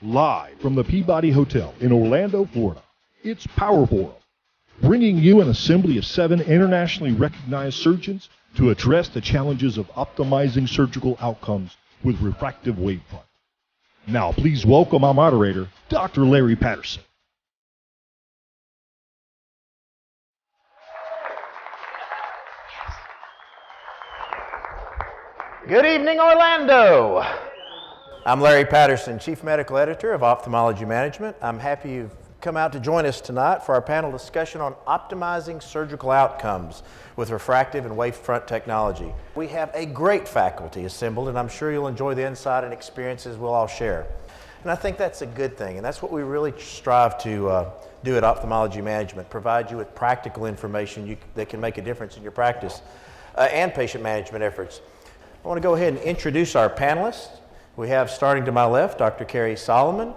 Live from the Peabody Hotel in Orlando, Florida, it's Power Forum, bringing you an assembly of 7 internationally recognized surgeons to address the challenges of optimizing surgical outcomes with refractive wavefront. Now, please welcome our moderator, Dr. Larry Paterson. Good evening, Orlando. I'm Larry Paterson, Chief Medical Editor of Ophthalmology Management. I'm happy you've come out to join us tonight for our panel discussion on optimizing surgical outcomes with refractive and wavefront technology. We have a great faculty assembled, and I'm sure you'll enjoy the insight and experiences we'll all share. And I think that's a good thing, and that's what we really strive to do at Ophthalmology Management, provide you with practical information that can make a difference in your practice and patient management efforts. I want to go ahead and introduce our panelists. We have, starting to my left, Dr. Carrie Solomon,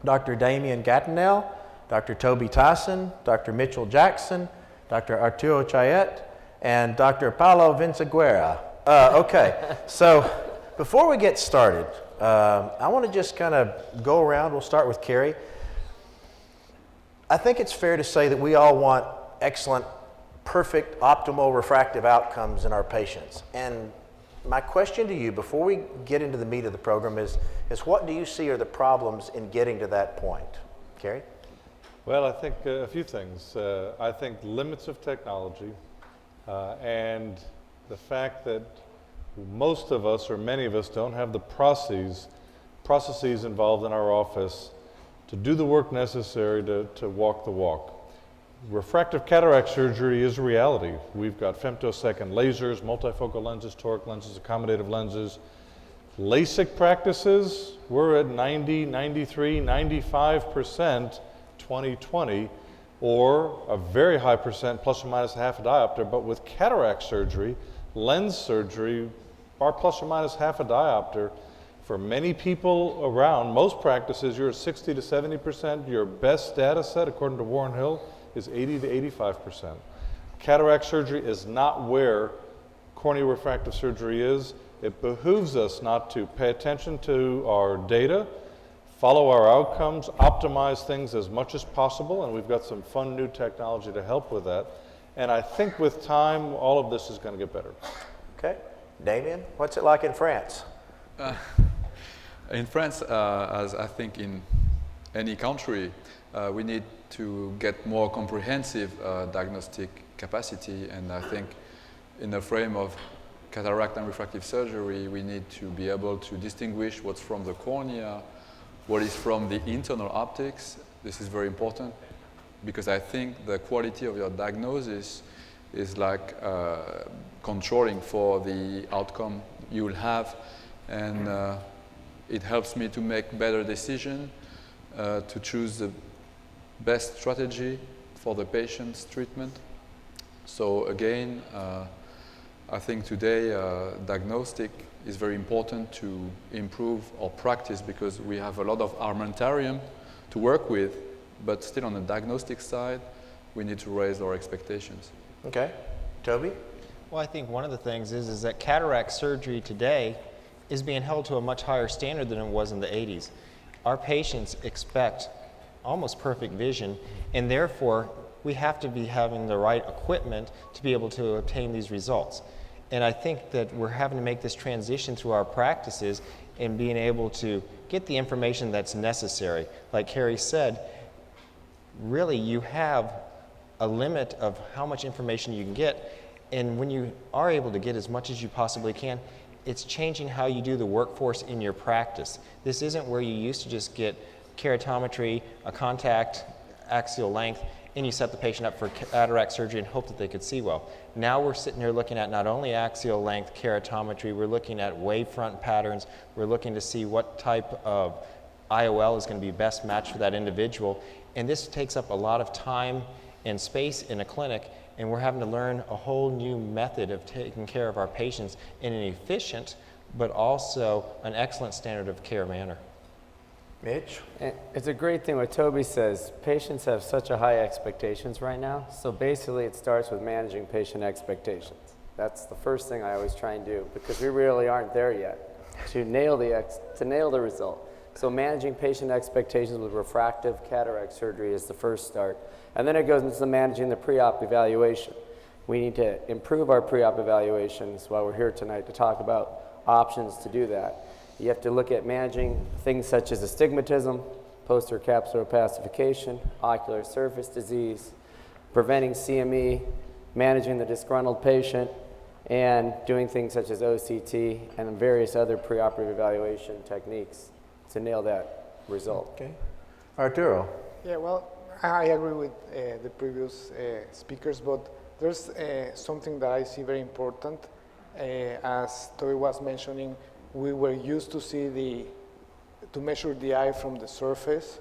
Dr. Damien Gattinell, Dr. Toby Tyson, Dr. Mitchell Jackson, Dr. Arturo Chayet, and Dr. Paulo Vinciquerra. Okay, so before we get started, I want to just kind of go around. We'll start with Carrie. I think it's fair to say that we all want excellent, perfect, optimal refractive outcomes in our patients. And my question to you before we get into the meat of the program is what do you see are the problems in getting to that point? Carrie? Well, I think a few things. I think limits of technology and the fact that most of us, or many of us, don't have the processes involved in our office to do the work necessary to walk the walk. Refractive cataract surgery is a reality. We've got femtosecond lasers, multifocal lenses, toric lenses, accommodative lenses. LASIK practices, we're at 90, 93, 95% 20/20, or a very high percent, plus or minus half a diopter. But with cataract surgery, lens surgery, our plus or minus half a diopter, for many people around, most practices, you're at 60 to 70%. Your best data set, according to Warren Hill, is 80 to 85%. Cataract surgery is not where corneal refractive surgery is. It behooves us not to pay attention to our data, follow our outcomes, optimize things as much as possible, and we've got some fun new technology to help with that. And I think with time, all of this is going to get better. Okay. Damien, what's it like in France? In France, as I think in any country, we need to get more comprehensive diagnostic capacity, and I think in the frame of cataract and refractive surgery, we need to be able to distinguish what's from the cornea, what is from the internal optics. This is very important because I think the quality of your diagnosis is like controlling for the outcome you will have, and it helps me to make better decisions, to choose the best strategy for the patient's treatment. So again, I think today diagnostic is very important to improve our practice because we have a lot of armamentarium to work with, but still on the diagnostic side, we need to raise our expectations. Okay. Toby? Well, I think one of the things is that cataract surgery today is being held to a much higher standard than it was in the 80s. Our patients expect almost perfect vision, and therefore we have to be having the right equipment to be able to obtain these results. And I think that we're having to make this transition through our practices and being able to get the information that's necessary. Like Carrie said, really you have a limit of how much information you can get, and when you are able to get as much as you possibly can, it's changing how you do the workforce in your practice. This isn't where you used to just get keratometry, a contact, axial length, and you set the patient up for cataract surgery and hope that they could see well. Now we're sitting here looking at not only axial length keratometry, we're looking at wavefront patterns, we're looking to see what type of IOL is going to be best matched for that individual, and this takes up a lot of time and space in a clinic, and we're having to learn a whole new method of taking care of our patients in an efficient but also an excellent standard of care manner. Mitch? It's a great thing what Toby says. Patients have such a high expectations right now, so basically it starts with managing patient expectations. That's the first thing I always try and do because we really aren't there yet to nail the result. So managing patient expectations with refractive cataract surgery is the first start. And then it goes into managing the pre-op evaluation. We need to improve our pre-op evaluations. That's why we're here tonight, to talk about options to do that. You have to look at managing things such as astigmatism, posterior capsular opacification, ocular surface disease, preventing CME, managing the disgruntled patient, and doing things such as OCT and various other preoperative evaluation techniques to nail that result. Okay. Arturo. Yeah, well, I agree with the previous speakers, but there's something that I see very important. As Toby was mentioning, we were used to to measure the eye from the surface,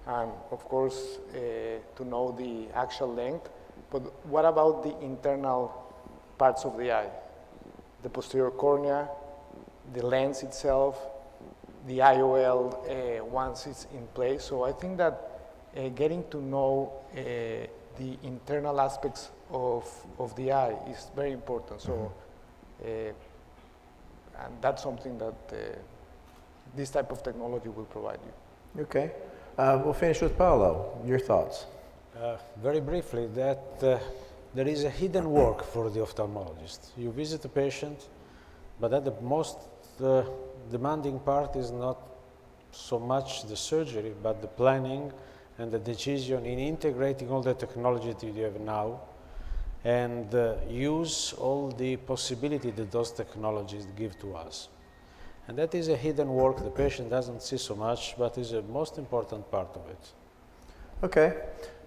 and of course to know the actual length. But what about the internal parts of the eye? The posterior cornea, the lens itself, the IOL once it's in place. So I think that getting to know the internal aspects of the eye is very important. So, and that's something that this type of technology will provide you. Okay. We'll finish with Paolo. Your thoughts? Very briefly, that there is a hidden work for the ophthalmologist. You visit a patient, but that the most demanding part is not so much the surgery, but the planning and the decision in integrating all the technology that you have now and use all the possibility that those technologies give to us. And that is a hidden work the patient doesn't see so much, but is the most important part of it. Okay.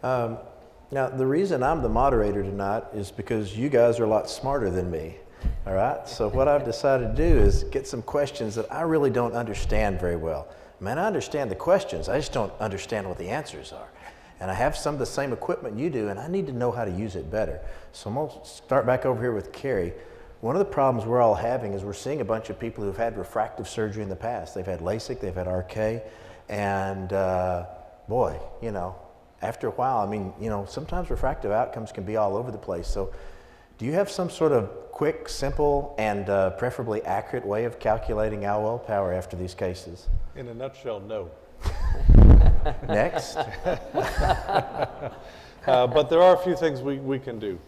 Now, the reason I'm the moderator tonight is because you guys are a lot smarter than me. All right? So what I've decided to do is get some questions that I really don't understand very well. I mean, I understand the questions, I just don't understand what the answers are. And I have some of the same equipment you do, and I need to know how to use it better. So I'm going to start back over here with Carrie. One of the problems we're all having is we're seeing a bunch of people who've had refractive surgery in the past. They've had LASIK, they've had RK, and boy, you know, after a while, I mean, you know, sometimes refractive outcomes can be all over the place. So do you have some sort of quick, simple, and preferably accurate way of calculating IOL power after these cases? In a nutshell, no. Next. But there are a few things we can do.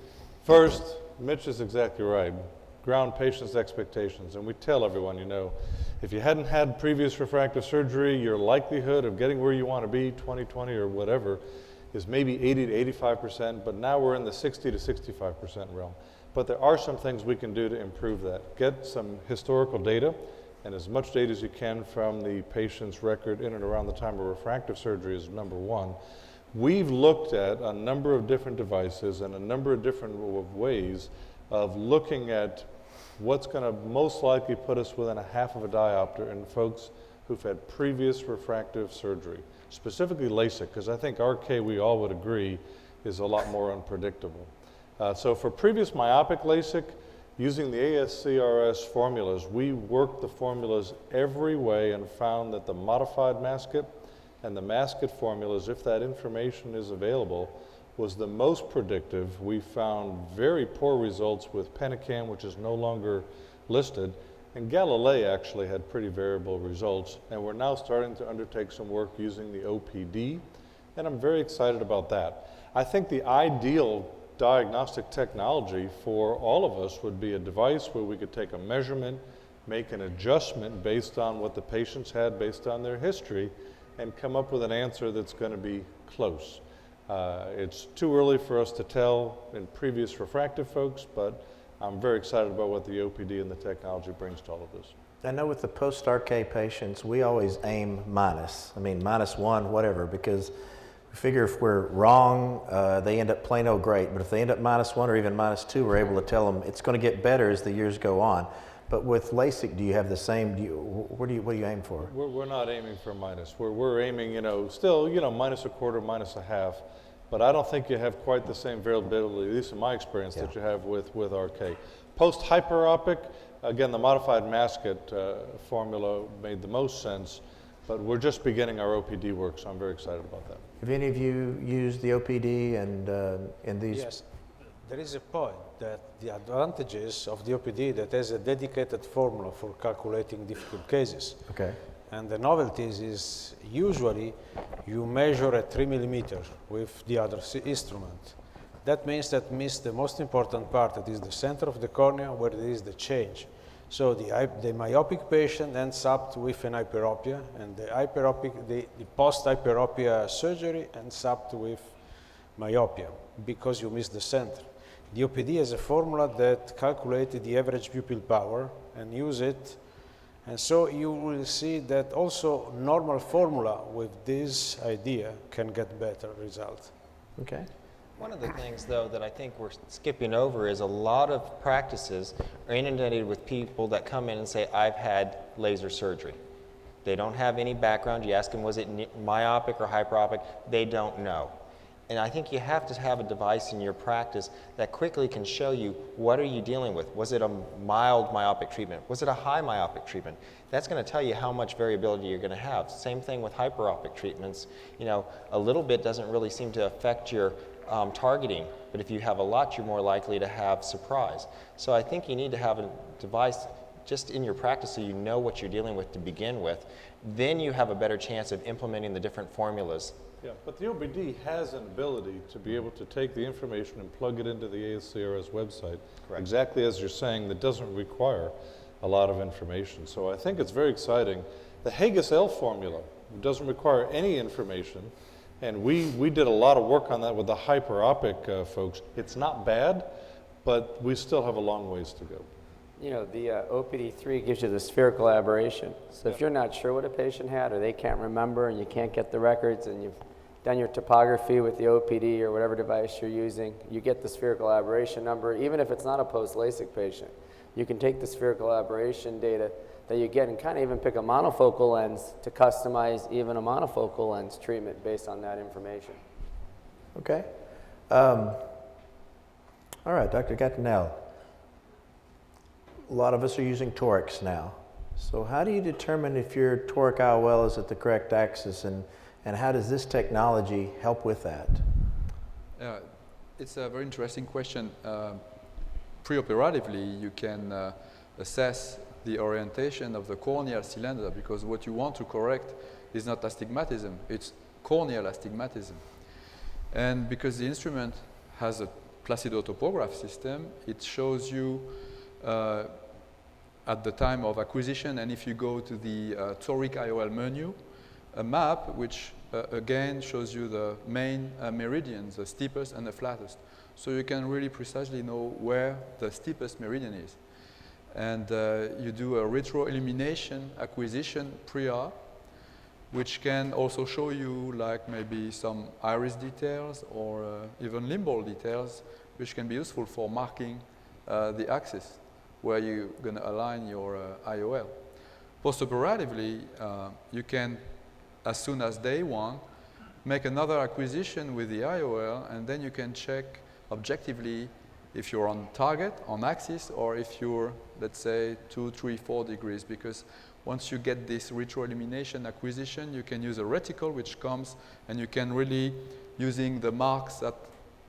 First, Mitch is exactly right. Ground patients' expectations. And we tell everyone, you know, if you hadn't had previous refractive surgery, your likelihood of getting where you want to be, 20/20 or whatever, is maybe 80 to 85%, but now we're in the 60 to 65% realm. But there are some things we can do to improve that. Get some historical data, and as much data as you can from the patient's record in and around the time of refractive surgery is number one. We've looked at a number of different devices and a number of different ways of looking at what's going to most likely put us within a half of a diopter in folks who've had previous refractive surgery, specifically LASIK, because I think RK, we all would agree, is a lot more unpredictable. So for previous myopic LASIK, using the ASCRS formulas, we worked the formulas every way and found that the modified masket and the masket formulas, if that information is available, was the most predictive. We found very poor results with Penicam, which is no longer listed, and Galilei actually had pretty variable results, and we're now starting to undertake some work using the OPD, and I'm very excited about that. I think the ideal diagnostic technology for all of us would be a device where we could take a measurement, make an adjustment based on what the patients had based on their history, and come up with an answer that's going to be close. It's too early for us to tell in previous refractive folks, but I'm very excited about what the OPD and the technology brings to all of this. I know with the post-RK patients, we always aim minus. I mean, -1, whatever, because we figure if we're wrong, they end up plain old great. But if they end up -1 or even -2, we're able to tell them it's going to get better as the years go on. But with LASIK, do you have the same? What do you aim for? We're not aiming for minus. We're aiming, you know, still, you know, -1/4, -1/2. But I don't think you have quite the same variability, at least in my experience, that you have with RK. Post-hyperopic, again, the modified masket formula made the most sense, but we're just beginning our OPD work, so I'm very excited about that. Have any of you used the OPD and in these? Yes, there is a point that the advantages of the OPD that has a dedicated formula for calculating difficult cases. Okay. And the novelties is usually you measure at 3 millimeters with the other instrument. That means that the most important part, that is the center of the cornea where there is the change. So the myopic patient ends up with an hyperopia, and the post-hyperopia surgery ends up with myopia because you miss the center. The OPD has a formula that calculated the average pupil power and use it. And so you will see that also normal formula with this idea can get better results. Okay. One of the things, though, that I think we're skipping over is a lot of practices are inundated with people that come in and say, I've had laser surgery. They don't have any background. You ask them, was it myopic or hyperopic? They don't know. And I think you have to have a device in your practice that quickly can show you what are you dealing with. Was it a mild myopic treatment? Was it a high myopic treatment? That's going to tell you how much variability you're going to have. Same thing with hyperopic treatments. You know, a little bit doesn't really seem to affect your targeting, but if you have a lot, you're more likely to have surprise. So I think you need to have a device just in your practice so you know what you're dealing with to begin with. Then you have a better chance of implementing the different formulas. Yeah, but the OBD has an ability to be able to take the information and plug it into the ASCRS website. Correct. Exactly as you're saying, that doesn't require a lot of information. So I think it's very exciting. The Hagus-L formula doesn't require any information, and we did a lot of work on that with the hyperopic folks. It's not bad, but we still have a long ways to go. You know, the OPD3 gives you the spherical aberration. So if you're not sure what a patient had, or they can't remember and you can't get the records, and you've done your topography with the OPD or whatever device you're using, you get the spherical aberration number, even if it's not a post-LASIK patient. You can take the spherical aberration data that you get and kind of even pick a monofocal lens to customize even a monofocal lens treatment based on that information. Okay. All right, Dr. Gattinelli. A lot of us are using torics now. So how do you determine if your toric IOL is at the correct axis, and how does this technology help with that? It's a very interesting question. Preoperatively, you can assess the orientation of the corneal cylinder, because what you want to correct is not astigmatism, it's corneal astigmatism. And because the instrument has a placidotopograph system, it shows you at the time of acquisition, and if you go to the toric IOL menu, a map which again shows you the main meridians, the steepest and the flattest. So you can really precisely know where the steepest meridian is. And you do a retro-illumination acquisition pre-op, which can also show you like maybe some iris details or even limbal details, which can be useful for marking the axis where you're going to align your IOL. Postoperatively, you can, as soon as day one, make another acquisition with the IOL, and then you can check objectively if you're on target, on axis, or if you're, let's say, 2, 3, 4 degrees, because once you get this retroillumination acquisition, you can use a reticle which comes, and you can really, using the marks that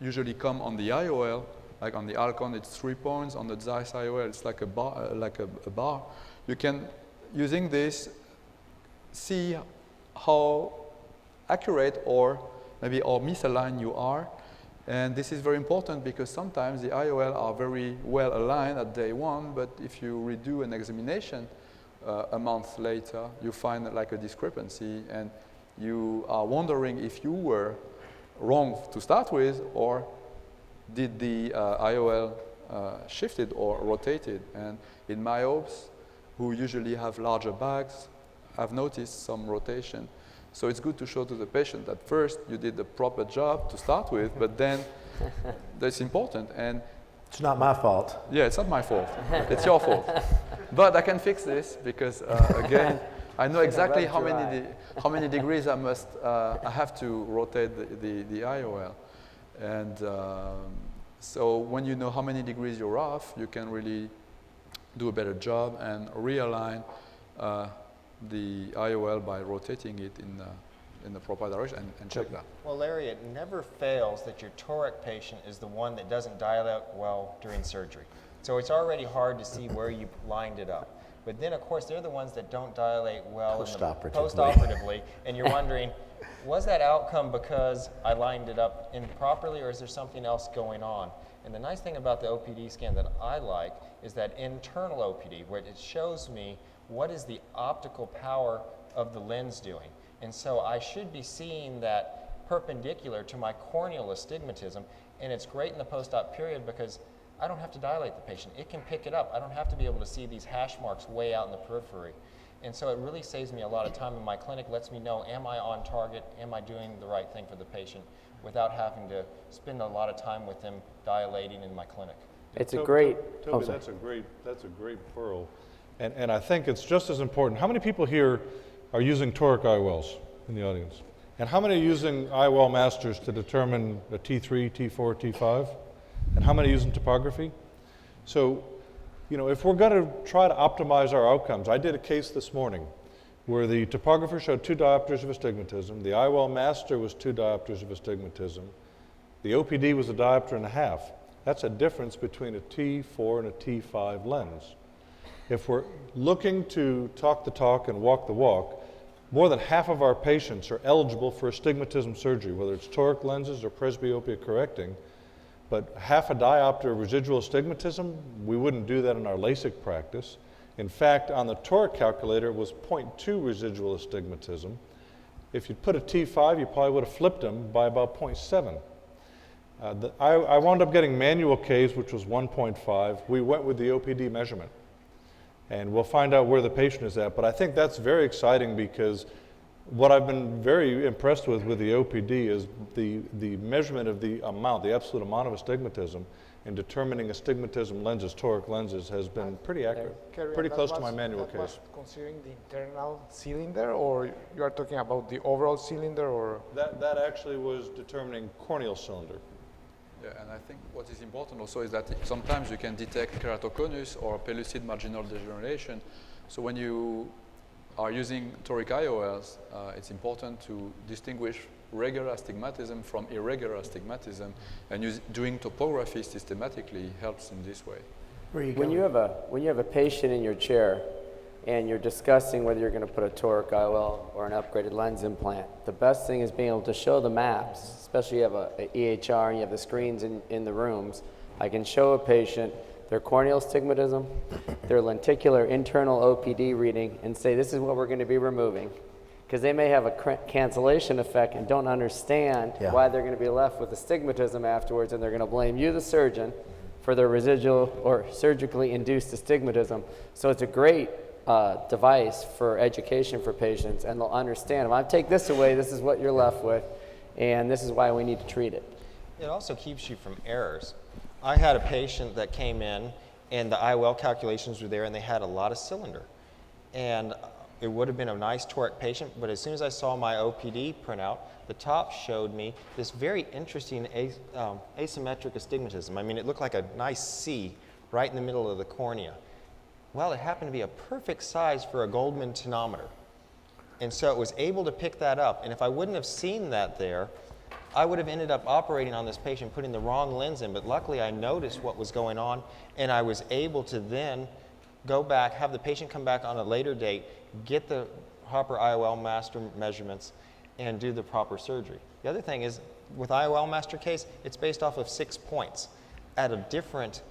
usually come on the IOL, like on the Alcon it's 3 points, on the Zeiss IOL it's like a bar, you can, using this, see how accurate or maybe or misaligned you are. And this is very important because sometimes the IOL are very well aligned at day one, but if you redo an examination a month later, you find like a discrepancy, and you are wondering if you were wrong to start with, or did the IOL shifted or rotated. And in myopes, who usually have larger bags, I've noticed some rotation. So it's good to show to the patient that first you did the proper job to start with, but then that's important. And it's not my fault. Yeah, it's not my fault. It's your fault. But I can fix this because again, I know exactly how many degrees I must I have to rotate the IOL. And so when you know how many degrees you're off, you can really do a better job and realign the IOL by rotating it in the proper direction and check that. Well, Larry, it never fails that your toric patient is the one that doesn't dilate well during surgery. So it's already hard to see where you lined it up. But then, of course, they're the ones that don't dilate well Postoperatively. and you're wondering, was that outcome because I lined it up improperly, or is there something else going on? And the nice thing about the OPD scan that I like is that internal OPD, where it shows me what is the optical power of the lens doing. And so I should be seeing that perpendicular to my corneal astigmatism, and it's great in the post-op period because I don't have to dilate the patient. It can pick it up. I don't have to be able to see these hash marks way out in the periphery. And so it really saves me a lot of time in my clinic, lets me know, am I on target, am I doing the right thing for the patient, without having to spend a lot of time with them dilating in my clinic. It's a great... Toby, that's a great pearl. And I think it's just as important. How many people here are using toric IOLs in the audience? And how many are using IOL masters to determine a T3, T4, T5? And how many are using topography? So, you know, if we're going to try to optimize our outcomes, I did a case this morning where the topographer showed 2 diopters of astigmatism, the IOL master was 2 diopters of astigmatism, the OPD was a diopter and a half. That's a difference between a T4 and a T5 lens. If we're looking to talk the talk and walk the walk, more than half of our patients are eligible for astigmatism surgery, whether it's toric lenses or presbyopia correcting. But half a diopter of residual astigmatism, we wouldn't do that in our LASIK practice. In fact, on the toric calculator, it was 0.2 residual astigmatism. If you'd put a T5, you probably would have flipped them by about 0.7. I wound up getting manual Ks, which was 1.5. We went with the OPD measurement. And we'll find out where the patient is at. But I think that's very exciting because what I've been very impressed with the OPD is the measurement of the amount, the absolute amount of astigmatism, and determining astigmatism lenses, toric lenses, has been pretty accurate, pretty close to my manual case. Considering the internal cylinder, or you are talking about the overall cylinder, or? That actually was determining corneal cylinder. Yeah, and I think what is important also is that sometimes you can detect keratoconus or pellucid marginal degeneration. So when you are using toric IOLs, it's important to distinguish regular astigmatism from irregular astigmatism, and doing topography systematically helps in this way. When you have a patient in your chair and you're discussing whether you're going to put a toric IOL or an upgraded lens implant, the best thing is being able to show the maps, especially if you have a EHR and you have the screens in the rooms. I can show a patient their corneal astigmatism, their lenticular internal OPD reading, and say this is what we're going to be removing. Because they may have a cancellation effect and don't understand why they're going to be left with astigmatism afterwards, and they're going to blame you, the surgeon, for their residual or surgically induced astigmatism. So it's a great device for education for patients, and they'll understand, if I take this away, this is what you're left with, and this is why we need to treat it. It also keeps you from errors. I had a patient that came in, and the IOL calculations were there, and they had a lot of cylinder. And it would have been a nice toric patient, but as soon as I saw my OPD printout, the top showed me this very interesting asymmetric astigmatism. I mean, it looked like a nice C right in the middle of the cornea. Well, it happened to be a perfect size for a Goldman tonometer. And so it was able to pick that up. And if I wouldn't have seen that there, I would have ended up operating on this patient, putting the wrong lens in. But luckily, I noticed what was going on, and I was able to then go back, have the patient come back on a later date, get the proper IOL master measurements, and do the proper surgery. The other thing is, with IOL master case, it's based off of 6 points at a different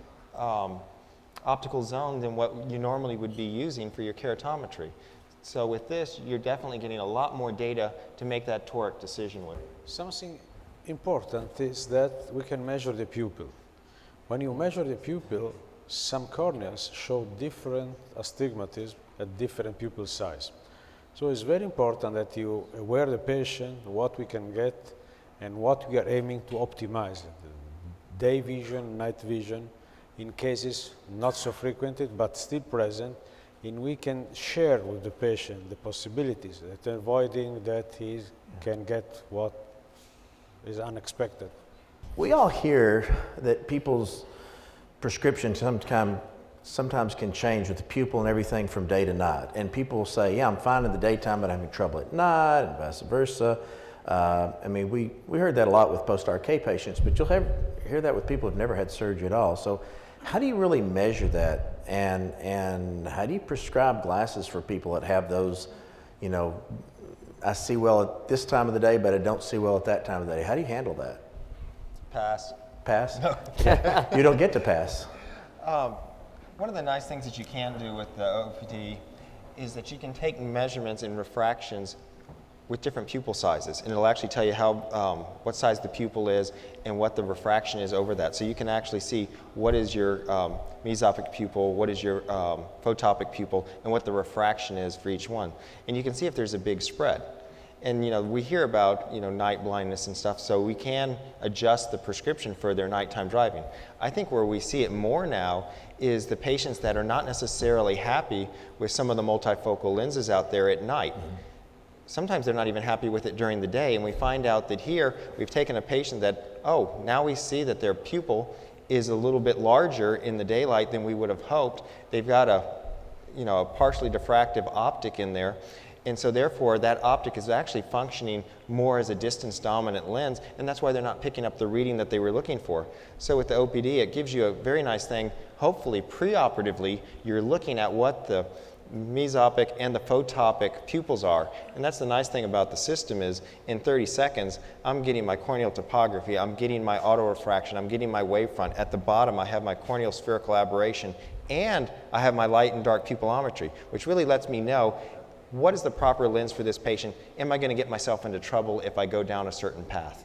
optical zone than what you normally would be using for your keratometry. So with this, you're definitely getting a lot more data to make that toric decision with. Something important is that we can measure the pupil. When you measure the pupil, some corneas show different astigmatism at different pupil size. So it's very important that you aware the patient, what we can get, and what we are aiming to optimize. Day vision, night vision, in cases not so frequented but still present, and we can share with the patient the possibilities, that avoiding that he can get what is unexpected. We all hear that people's prescription sometimes can change with the pupil and everything from day to night. And people will say, yeah, I'm fine in the daytime, but I'm having trouble at night, and vice versa. I mean, we heard that a lot with post-RK patients, but you'll hear that with people who've never had surgery at all. So How do you really measure that? And how do you prescribe glasses for people that have those, you know, I see well at this time of the day, but I don't see well at that time of the day. How do you handle that? Pass. Pass? No. You don't get to pass. One of the nice things that you can do with the OPD is that you can take measurements in refractions with different pupil sizes, and it'll actually tell you how, what size the pupil is and what the refraction is over that. So you can actually see what is your mesopic pupil, what is your photopic pupil, and what the refraction is for each one. And you can see if there's a big spread. And you know, we hear about night blindness and stuff, so we can adjust the prescription for their nighttime driving. I think where we see it more now is the patients that are not necessarily happy with some of the multifocal lenses out there at night. Mm-hmm. Sometimes they're not even happy with it during the day, and we find out that here we've taken a patient that, oh, now we see that their pupil is a little bit larger in the daylight than we would have hoped. They've got a partially diffractive optic in there, and so therefore that optic is actually functioning more as a distance dominant lens, and that's why they're not picking up the reading that they were looking for. So with the OPD, it gives you a very nice thing. Hopefully preoperatively you're looking at what the mesopic and the photopic pupils are. And that's the nice thing about the system is in 30 seconds, I'm getting my corneal topography, I'm getting my autorefraction, I'm getting my wavefront. At the bottom, I have my corneal spherical aberration, and I have my light and dark pupillometry, which really lets me know what is the proper lens for this patient. Am I going to get myself into trouble if I go down a certain path?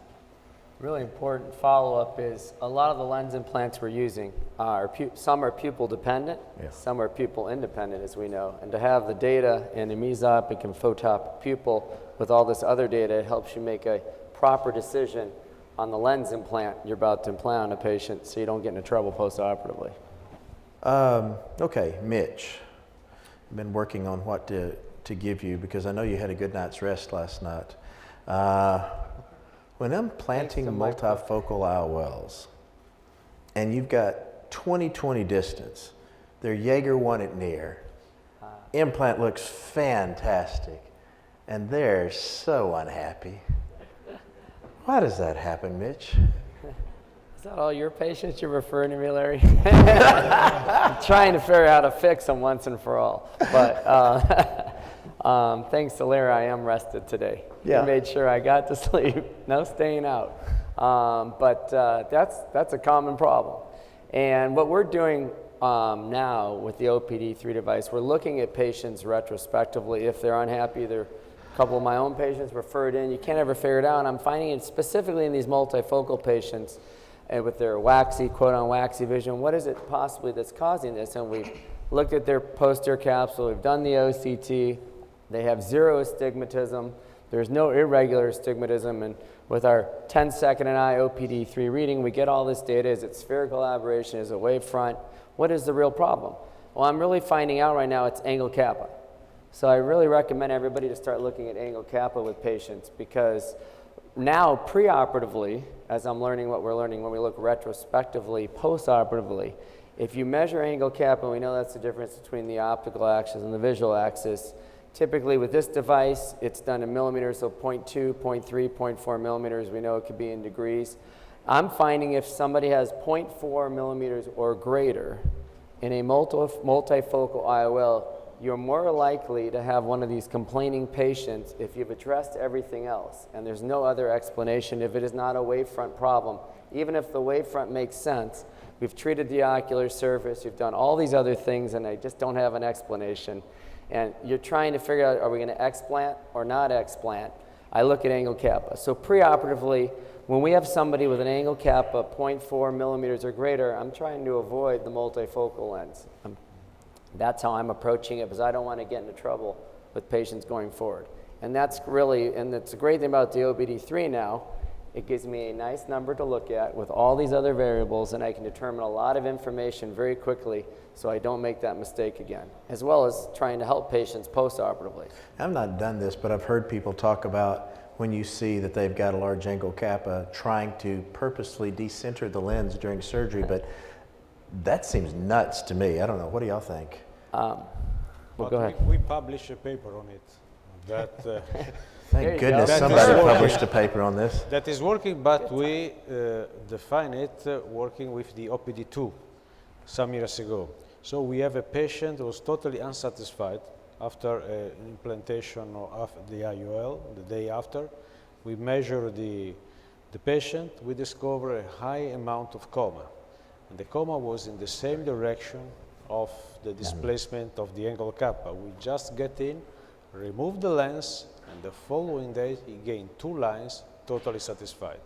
Really important follow-up is a lot of the lens implants we're using are some are pupil dependent, some are pupil independent, as we know. And to have the data in a mesopic and photopic pupil with all this other data, it helps you make a proper decision on the lens implant you're about to implant on a patient, so you don't get into trouble post-operatively. Okay, Mitch, I've been working on what to give you because I know you had a good night's rest last night. When I'm planting multifocal IOLs and you've got 20/20 distance, they're Jaeger 1 at near, implant looks fantastic, and they're so unhappy. Why does that happen, Mitch? Is that all your patients you're referring to me, Larry? I'm trying to figure out how to fix them once and for all. But thanks to Larry, I am rested today. Yeah. He made sure I got to sleep. No staying out. But that's a common problem. And what we're doing now with the OPD3 device, we're looking at patients retrospectively. If they're unhappy, a couple of my own patients referred in. You can't ever figure it out. I'm finding it specifically in these multifocal patients with their waxy, quote-on waxy vision. What is it possibly that's causing this? And we've looked at their posterior capsule. We've done the OCT. They have zero astigmatism. There's no irregular astigmatism. And with our 10-second an eye OPD3 reading, we get all this data. Is it spherical aberration? Is it wavefront? What is the real problem? Well, I'm really finding out right now it's angle kappa. So I really recommend everybody to start looking at angle kappa with patients, because now preoperatively, as I'm learning what we're learning when we look retrospectively, postoperatively, if you measure angle kappa, and we know that's the difference between the optical axis and the visual axis. Typically with this device, it's done in millimeters, so 0.2, 0.3, 0.4 millimeters. We know it could be in degrees. I'm finding if somebody has 0.4 millimeters or greater in a multifocal IOL, you're more likely to have one of these complaining patients if you've addressed everything else, and there's no other explanation if it is not a wavefront problem. Even if the wavefront makes sense, we've treated the ocular surface, you've done all these other things, and I just don't have an explanation. And you're trying to figure out, are we going to explant or not explant? I look at angle kappa. So preoperatively, when we have somebody with an angle kappa 0.4 millimeters or greater, I'm trying to avoid the multifocal lens. That's how I'm approaching it, because I don't want to get into trouble with patients going forward. And that's really, and that's the great thing about the OPD3 now, it gives me a nice number to look at with all these other variables, and I can determine a lot of information very quickly so I don't make that mistake again, as well as trying to help patients post-operatively. I've not done this, but I've heard people talk about when you see that they've got a large angle kappa, trying to purposely decenter the lens during surgery, but that seems nuts to me. I don't know. What do y'all think? Well, go ahead. We publish a paper on it. That Thank goodness somebody published a paper on this. that is working, but we define it working with the OPD2. some years ago. So we have a patient who was totally unsatisfied after implantation of the IOL, the day after. We measure the patient, we discover a high amount of coma. And the coma was in the same direction of the displacement of the angle kappa. We just get in, remove the lens, and the following day he gained 2 lines, totally satisfied.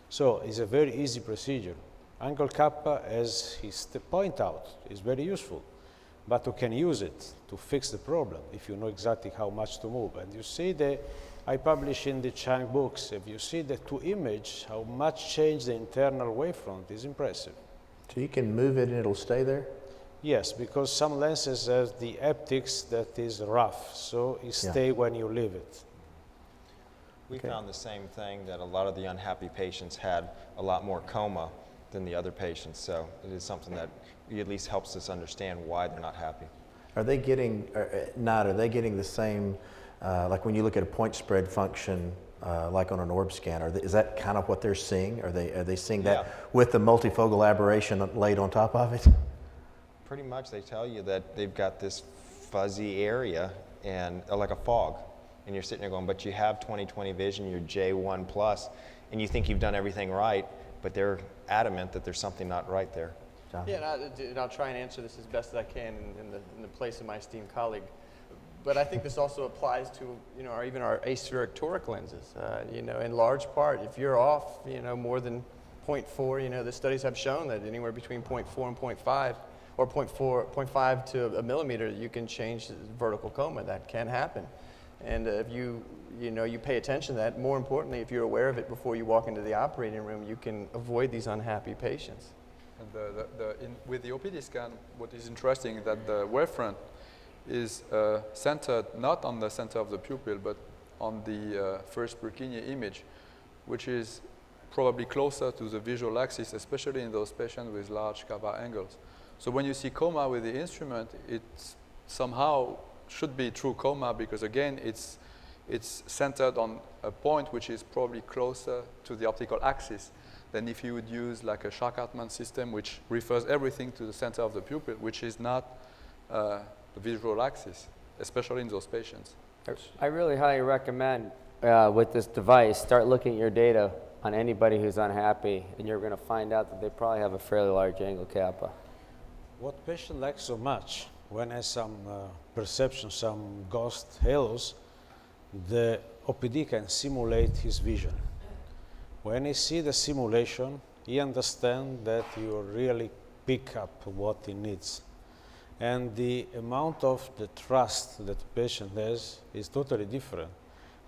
So it's a very easy procedure. Angle kappa, as he point out, is very useful, but you can use it to fix the problem if you know exactly how much to move. And you see I publish in the Chang books, if you see the 2 images, how much change the internal wavefront is impressive. So you can move it and it'll stay there? Yes, because some lenses have the haptics that is rough, so it stays when you leave it. We found the same thing, that a lot of the unhappy patients had a lot more coma than the other patients, so it is something that at least helps us understand why they're not happy. Are they getting, are they getting the same, like when you look at a point spread function, like on an orb scan, is that kind of what they're seeing? Are they seeing that with the multifocal aberration laid on top of it? Pretty much they tell you that they've got this fuzzy area and like a fog, and you're sitting there going, but you have 20/20 vision, you're J1 plus, and you think you've done everything right, but they're adamant that there's something not right there. John? Yeah, and I'll try and answer this as best as I can in the place of my esteemed colleague. But I think this also applies to, even our aspheric toric lenses. In large part, if you're off, more than 0.4, the studies have shown that anywhere between 0.4 and 0.5, or 0.5 to a millimeter, you can change vertical coma. That can happen. And if you pay attention to that, more importantly, if you're aware of it before you walk into the operating room, you can avoid these unhappy patients. And with the OPD scan, what is interesting is that the wavefront is centered not on the center of the pupil, but on the first Purkinje image, which is probably closer to the visual axis, especially in those patients with large kappa angles. So when you see coma with the instrument, it somehow should be true coma, because again, it's centered on a point which is probably closer to the optical axis than if you would use like a Sharp-Hartmann system, which refers everything to the center of the pupil, which is not the visual axis, especially in those patients. I really highly recommend with this device, start looking at your data on anybody who's unhappy, and you're going to find out that they probably have a fairly large angle kappa. What patient likes so much, when has some perception, some ghost halos, the OPD can simulate his vision. When he see the simulation, he understands that you really pick up what he needs. And the amount of the trust that the patient has is totally different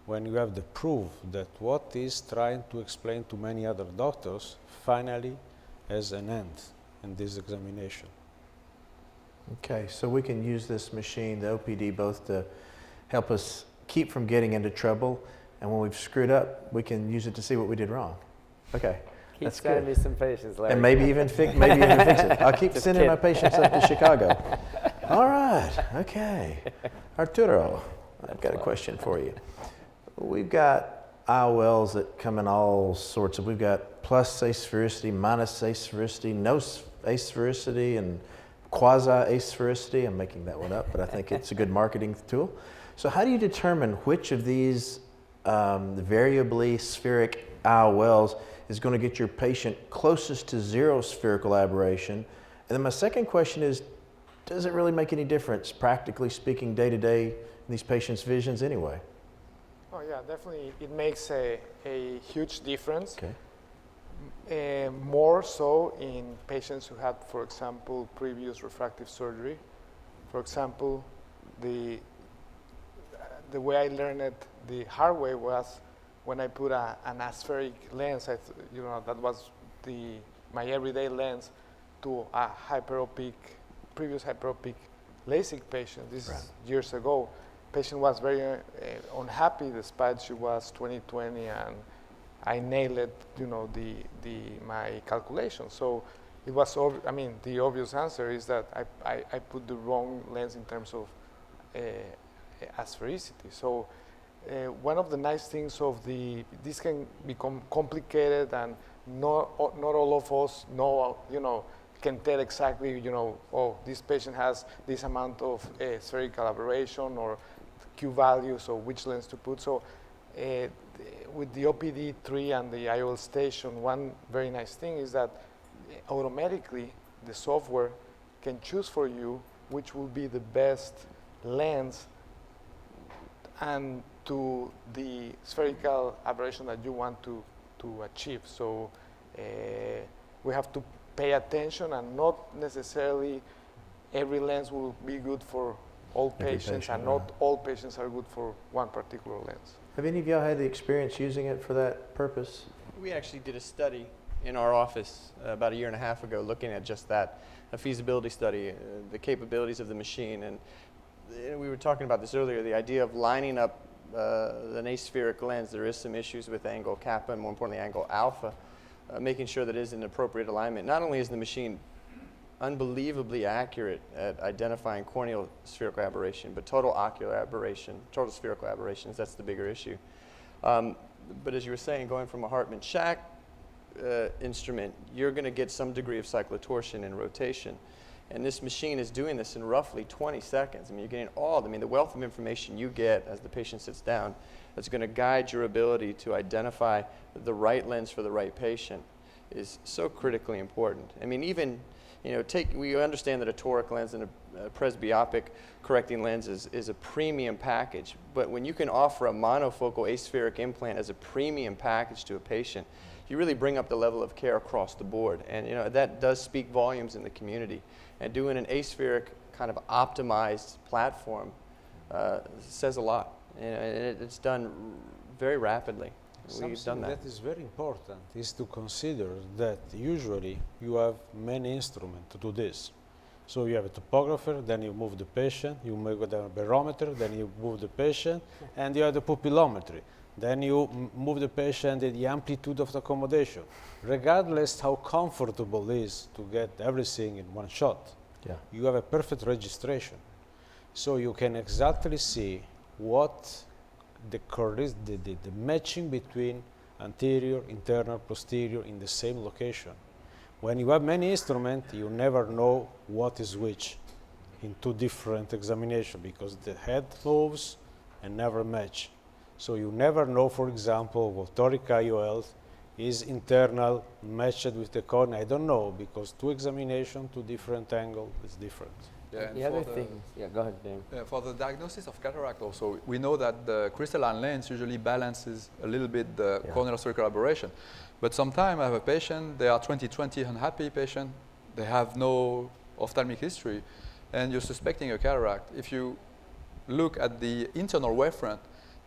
when you have the proof that what he's trying to explain to many other doctors finally has an end in this examination. Okay, so we can use this machine, the OPD, both to help us keep from getting into trouble, and when we've screwed up, we can use it to see what we did wrong. Okay, Keep sending me some patients, Larry. And maybe even fix it. I'll keep sending my patients up to Chicago. All right, okay. Arturo, I've got a question for you. We've got IOLs that come in all sorts of, we've got plus asphericity, minus asphericity, no asphericity, and quasi-asphericity. I'm making that one up, but I think it's a good marketing tool. So how do you determine which of these variably spheric IOLs is going to get your patient closest to zero spherical aberration? And then my second question is, does it really make any difference, practically speaking, day to day in these patients' visions anyway? Oh yeah, definitely it makes a huge difference. Okay. More so in patients who had, for example, previous refractive surgery. For example, the way I learned it the hard way was when I put an aspheric lens. That was my everyday lens to a previous hyperopic LASIK patient. This is years ago. Patient was very unhappy despite she was 20/20 and I nailed it, my calculation. So it was, the obvious answer is that I put the wrong lens in terms of asphericity. So one of the nice things of this can become complicated and not all of us know, can tell exactly, oh, this patient has this amount of spherical aberration or Q values or which lens to put. So with the OPD3 and the IOL station, one very nice thing is that automatically the software can choose for you which will be the best lens and to the spherical aberration that you want to achieve. So we have to pay attention, and not necessarily every lens will be good for all patients, and not all patients are good for one particular lens. Have any of y'all had the experience using it for that purpose? We actually did a study in our office about 1.5 years ago looking at just that, a feasibility study, the capabilities of the machine. And we were talking about this earlier, the idea of lining up an aspheric lens. There is some issues with angle kappa and more importantly angle alpha, making sure that it is in appropriate alignment. Not only is the machine unbelievably accurate at identifying corneal spherical aberration, but total ocular aberration, total spherical aberrations, that's the bigger issue. But as you were saying, going from a Hartmann-Shack instrument, you're going to get some degree of cyclotorsion and rotation. And this machine is doing this in roughly 20 seconds. I mean, you're getting the wealth of information you get as the patient sits down that's going to guide your ability to identify the right lens for the right patient is so critically important. I mean, even, we understand that a toric lens and a presbyopic correcting lens is a premium package, but when you can offer a monofocal aspheric implant as a premium package to a patient, you really bring up the level of care across the board. And that does speak volumes in the community. And doing an aspheric kind of optimized platform says a lot. And it's done very rapidly. We've done that. That is very important is to consider that usually you have many instruments to do this. So you have a topographer, then you move the patient, you make a barometer, then you move the patient, and you have the pupillometry. Then you move the patient at the amplitude of the accommodation, regardless how comfortable it is to get everything in one shot. Yeah. You have a perfect registration. So you can exactly see what the matching between anterior, internal, posterior in the same location. When you have many instruments, you never know what is which in two different examinations because the head moves and never match. So you never know, for example, what toric IOL is internal matched with the cornea. I don't know because two examinations, two different angles is different. Yeah, the other thing, go ahead, Dave. For the diagnosis of cataract also, we know that the crystalline lens usually balances a little bit the corneal spherical aberration. But sometimes I have a patient, they are 20/20 unhappy patient, they have no ophthalmic history, and you're suspecting a cataract. If you look at the internal wavefront,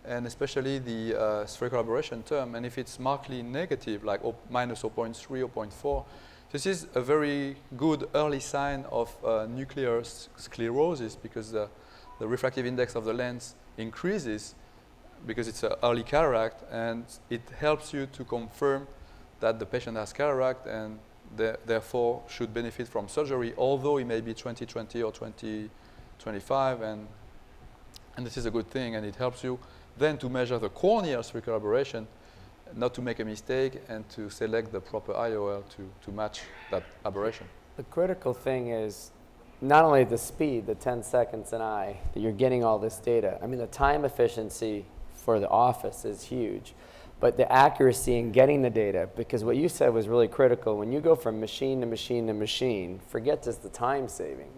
and especially the spherical aberration term, and if it's markedly negative, like minus 0.3 or 0.4, this is a very good early sign of nuclear sclerosis because the refractive index of the lens increases because it's an early cataract, and it helps you to confirm that the patient has cataract and therefore should benefit from surgery, although it may be 20/20 or 20/25, and this is a good thing, and it helps you then to measure the corneal spherical aberration, not to make a mistake, and to select the proper IOL to match that aberration. The critical thing is not only the speed, the 10 seconds an eye, that you're getting all this data. I mean, the time efficiency for the office is huge, but the accuracy in getting the data, because what you said was really critical. When you go from machine to machine to machine, forget just the time saving.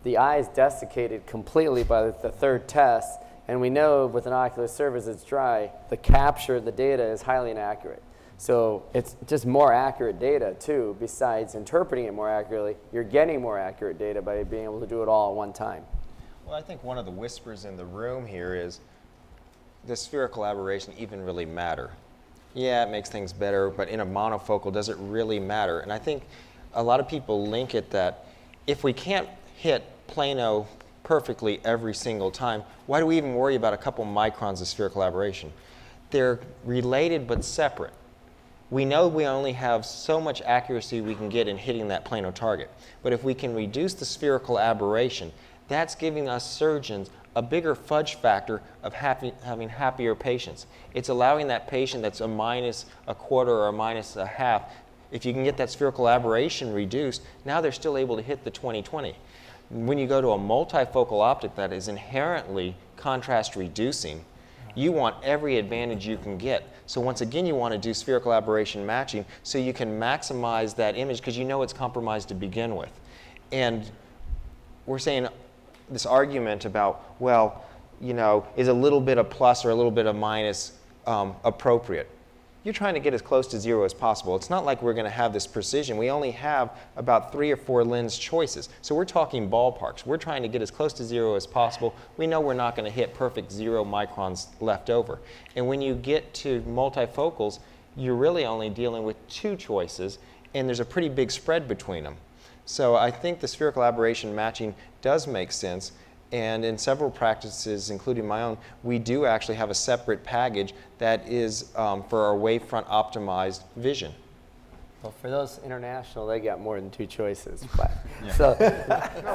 The eye is desiccated completely by the third test. And we know with an ocular surface that's dry, the capture of the data is highly inaccurate. So it's just more accurate data too, besides interpreting it more accurately. You're getting more accurate data by being able to do it all at one time. Well, I think one of the whispers in the room here is, does spherical aberration even really matter? Yeah, it makes things better, but in a monofocal, does it really matter? And I think a lot of people link it that if we can't hit plano perfectly every single time, why do we even worry about a couple microns of spherical aberration? They're related but separate. We know we only have so much accuracy we can get in hitting that plano target. But if we can reduce the spherical aberration, that's giving us surgeons a bigger fudge factor of having happier patients. It's allowing that patient that's a minus a quarter or a minus a half If you can get that spherical aberration reduced, now they're still able to hit the 20/20. When you go to a multifocal optic that is inherently contrast reducing, you want every advantage you can get. So once again, you want to do spherical aberration matching so you can maximize that image because you know it's compromised to begin with. And we're saying this argument about, well, you know, is a little bit of plus or a little bit of minus appropriate? You're trying to get as close to zero as possible. It's not like we're going to have this precision. We only have about 3 or 4 lens choices. So we're talking ballparks. We're trying to get as close to zero as possible. We know we're not going to hit perfect 0 microns left over. And when you get to multifocals, you're really only dealing with 2 choices, and there's a pretty big spread between them. So I think the spherical aberration matching does make sense. And in several practices, including my own, we do actually have a separate package that is for our Wavefront optimized vision. Well, for those international, they got more than 2 choices. But so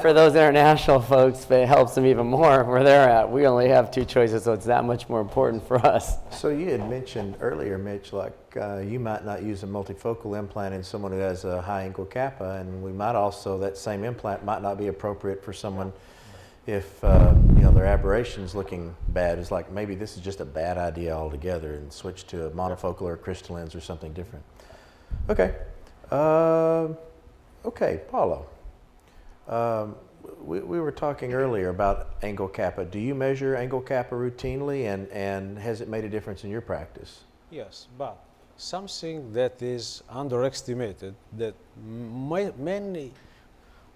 for those international folks, it helps them even more where they're at. We only have 2 choices, so it's that much more important for us. So you had mentioned earlier, Mitch, like you might not use a multifocal implant in someone who has a high angle kappa, and we might also, that same implant might not be appropriate for someone if you know, their aberration's looking bad. It's like maybe this is just a bad idea altogether and switch to a monofocal or a crystal lens or something different. Okay. Okay, Paulo. We were talking earlier about angle kappa. Do you measure angle kappa routinely, and has it made a difference in your practice? Yes, but something that is underestimated, that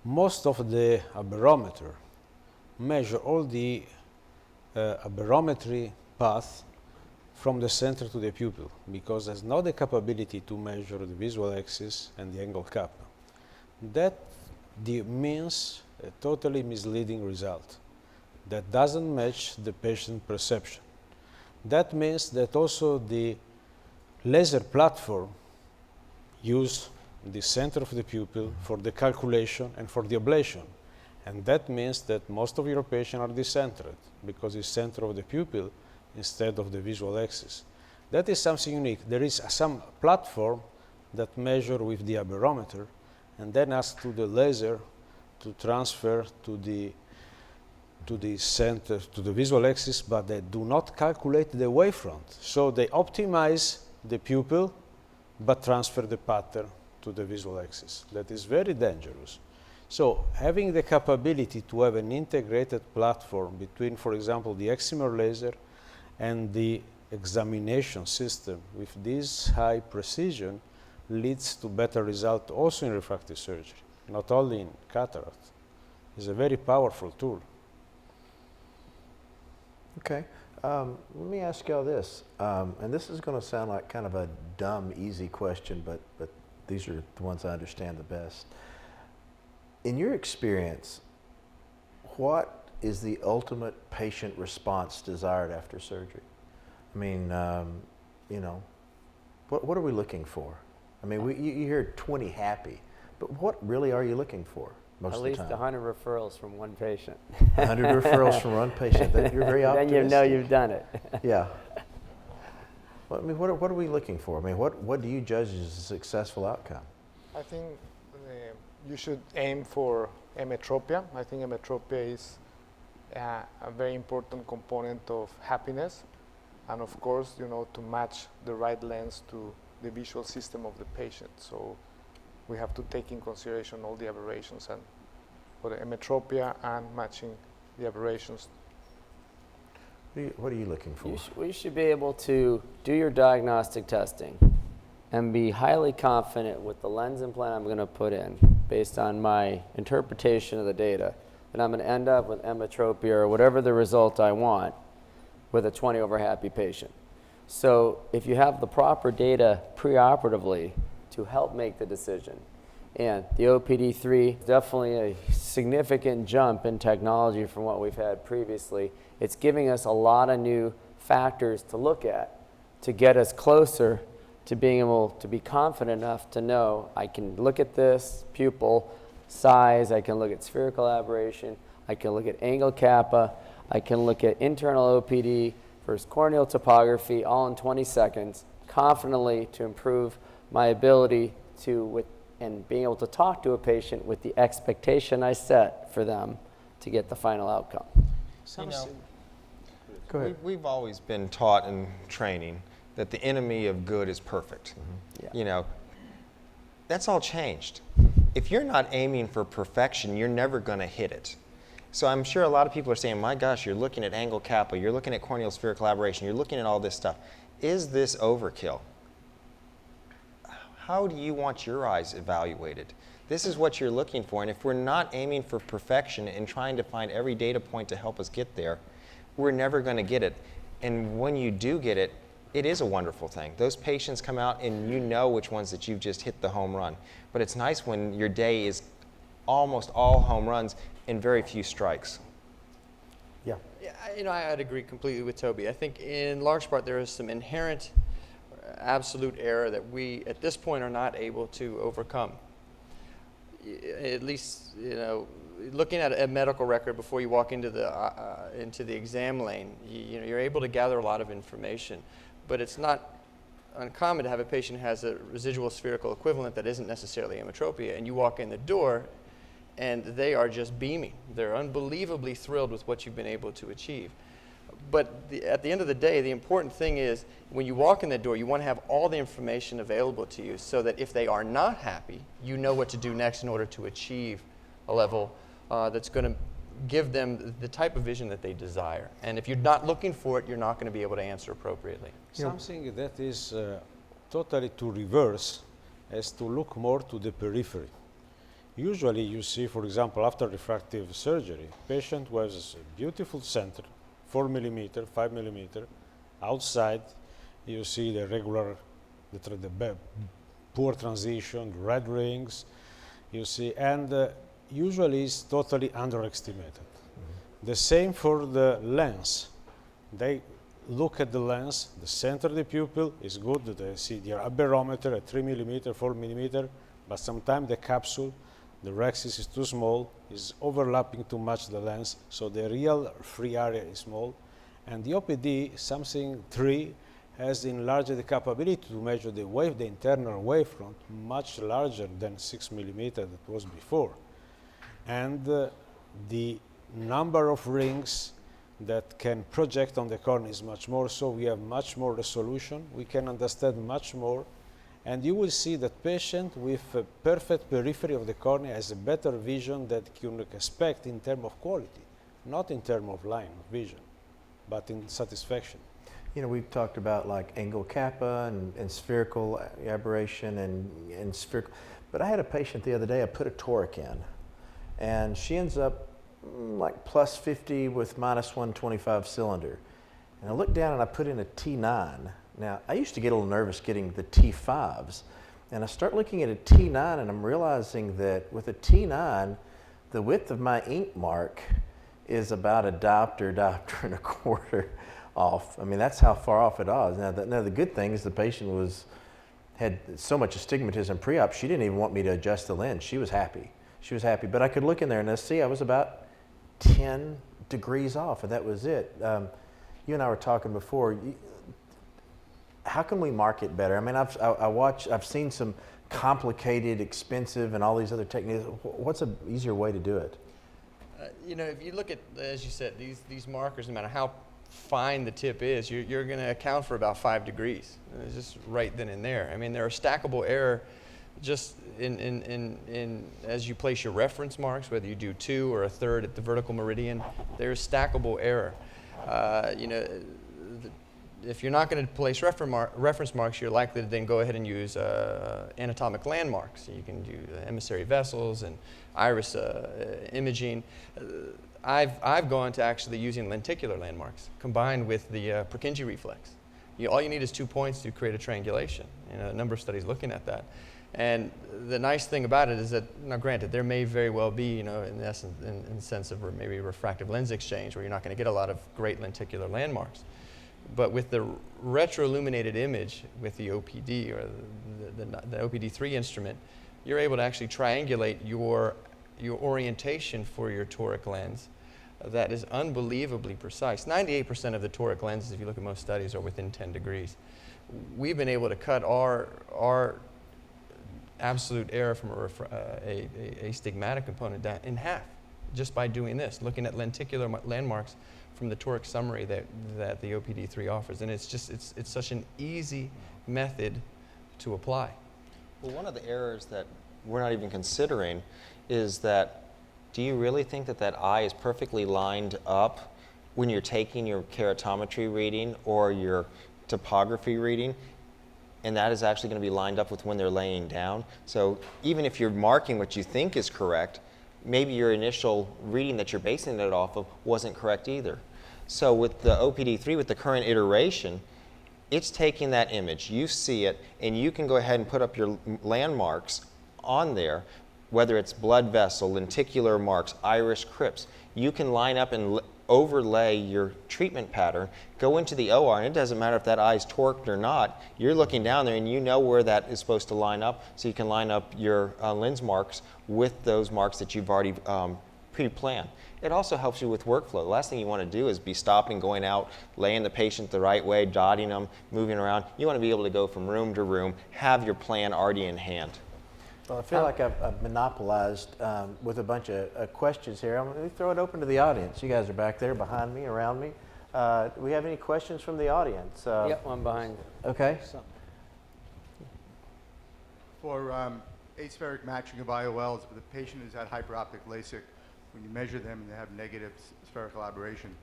most of the aberrometer measure all the aberrometry path from the center to the pupil, because there's not the capability to measure the visual axis and the angle kappa. That means a totally misleading result that doesn't match the patient perception. That means that also the laser platform use the center of the pupil for the calculation and for the ablation. And that means that most of your patients are decentered because it's center of the pupil instead of the visual axis. That is something unique. There is some platform that measure with the aberrometer and then ask to the laser to transfer to the center, to the visual axis, but they do not calculate the wavefront. So they optimize the pupil, but transfer the pattern to the visual axis. That is very dangerous. So having the capability to have an integrated platform between, for example, the excimer laser and the examination system with this high precision leads to better result also in refractive surgery, not only in cataract. It's a very powerful tool. Okay. Let me ask y'all this, and this is going to sound like kind of a dumb, easy question, but these are the ones I understand the best. In your experience, what is the ultimate patient response desired after surgery? I mean, you know, what are we looking for? I mean, you hear 20 happy, but what really are you looking for most of the time? At least 100 referrals from one patient. 100 referrals from one patient. You're very optimistic. Then you know you've done it. Yeah. Well, I mean, what are we looking for? I mean, what do you judge as a successful outcome? I think you should aim for emetropia. I think emetropia is a very important component of happiness. And of course, you know, to match the right lens to the visual system of the patient. So we have to take in consideration all the aberrations and for the emetropia and matching the aberrations. What are you looking for? We should be able to do your diagnostic testing and be highly confident with the lens implant I'm going to put in based on my interpretation of the data. And I'm going to end up with emetropia or whatever the result I want with a 20 over happy patient. So if you have the proper data preoperatively to help make the decision, and the OPD3 is definitely a significant jump in technology from what we've had previously. It's giving us a lot of new factors to look at to get us closer to being able to be confident enough to know I can look at this pupil size, I can look at spherical aberration, I can look at angle kappa, I can look at internal OPD versus corneal topography all in 20 seconds, confidently to improve my ability and being able to talk to a patient with the expectation I set for them to get the final outcome. You know, Go ahead. we've always been taught in training that the enemy of good is perfect. Yeah. You know, that's all changed. If you're not aiming for perfection, you're never going to hit it. So I'm sure a lot of people are saying, my gosh, you're looking at angle kappa, you're looking at corneal spherical aberration, you're looking at all this stuff. Is this overkill? How do you want your eyes evaluated? This is what you're looking for, and if we're not aiming for perfection and trying to find every data point to help us get there, we're never going to get it. And when you do get it, it is a wonderful thing. Those patients come out and you know which ones that you've just hit the home run. But it's nice when your day is almost all home runs and very few strikes. Yeah. Yeah, I'd agree completely with Toby. I think in large part there is some inherent absolute error that we at this point are not able to overcome. At least, looking at a medical record before you walk into the exam lane, you're able to gather a lot of information, but it's not uncommon to have a patient who has a residual spherical equivalent that isn't necessarily ametropia, and you walk in the door and they are just beaming. They're unbelievably thrilled with what you've been able to achieve. But at the end of the day, the important thing is when you walk in the door, you want to have all the information available to you so that if they are not happy, you know what to do next in order to achieve a level that's going to give them the type of vision that they desire. And if you're not looking for it, you're not going to be able to answer appropriately. Something that is totally to reverse is to look more to the periphery. Usually you see, for example, after refractive surgery, patient who has a beautiful center, 4 millimeter, 5 millimeter. Outside, you see the regular, the poor transition, red rings. You see, and usually it's totally underestimated. The same for the lens. They look at the lens, the center of the pupil is good. They see their aberrometer at 3 millimeter, 4 millimeter, but sometimes the capsule, the rexis is too small, is overlapping too much the lens, so the real free area is small. And the OPD, something 3, has enlarged the capability to measure the internal wavefront much larger than 6 millimeter that was before. And the number of rings that can project on the cornea is much more, so we have much more resolution, we can understand much more. And you will see that patient with a perfect periphery of the cornea has a better vision that you can expect in terms of quality, not in terms of line of vision, but in satisfaction. We've talked about like angle kappa and spherical aberration and spherical, but I had a patient the other day, I put a toric in, and she ends up like plus 50 with minus 125 cylinder. And I looked down and I put in a T9. Now, I used to get a little nervous getting the T5s, and I start looking at a T9 and I'm realizing that with a T9, the width of my ink mark is about a diopter and a quarter off. I mean, that's how far off it is. Now the good thing is the patient had so much astigmatism pre-op, she didn't even want me to adjust the lens. She was happy. But I could look in there and see I was about 10 degrees off, and that was it. You and I were talking before. How can we market better? I mean, I've seen some complicated, expensive, and all these other techniques. What's an easier way to do it? If you look at, as you said, these markers, no matter how fine the tip is, you're going to account for about 5 degrees. It's just right then and there. I mean, there are stackable error just in as you place your reference marks, whether you do 2 or a third at the vertical meridian, there's stackable error. If you're not going to place reference marks, you're likely to then go ahead and use anatomic landmarks. You can do emissary vessels and iris imaging. I've gone to actually using lenticular landmarks combined with the Purkinje reflex. All you need is 2 points to create a triangulation. A number of studies looking at that. And the nice thing about it is that, now granted, there may very well be, in essence, in the sense of maybe refractive lens exchange, where you're not going to get a lot of great lenticular landmarks. But with the retroilluminated image with the OPD or the OPD3 instrument, you're able to actually triangulate your orientation for your toric lens that is unbelievably precise. 98% of the toric lenses, if you look at most studies, are within 10 degrees. We've been able to cut our absolute error from a stigmatic component down in half just by doing this, looking at lenticular landmarks from the toric summary that the OPD3 offers. And it's such an easy method to apply. Well, one of the errors that we're not even considering is that, do you really think that that eye is perfectly lined up when you're taking your keratometry reading or your topography reading, and that is actually going to be lined up with when they're laying down? So even if you're marking what you think is correct, maybe your initial reading that you're basing it off of wasn't correct either. So with the OPD3, with the current iteration, it's taking that image, you see it, and you can go ahead and put up your landmarks on there, whether it's blood vessel, lenticular marks, iris crypts. You can line up and overlay your treatment pattern, go into the OR, and it doesn't matter if that eye's torqued or not. You're looking down there and you know where that is supposed to line up, so you can line up your lens marks with those marks that you've already pre-planned. It also helps you with workflow. The last thing you want to do is be stopping, going out, laying the patient the right way, dotting them, moving around. You want to be able to go from room to room, have your plan already in hand. Well, I feel like I've monopolized with a bunch of questions here. Let me throw it open to the audience. You guys are back there behind me, around me. Do we have any questions from the audience? Yep, one behind you. Okay. For aspheric matching of IOLs, if the patient has had hyperopic LASIK, when you measure them and they have negative spherical aberration,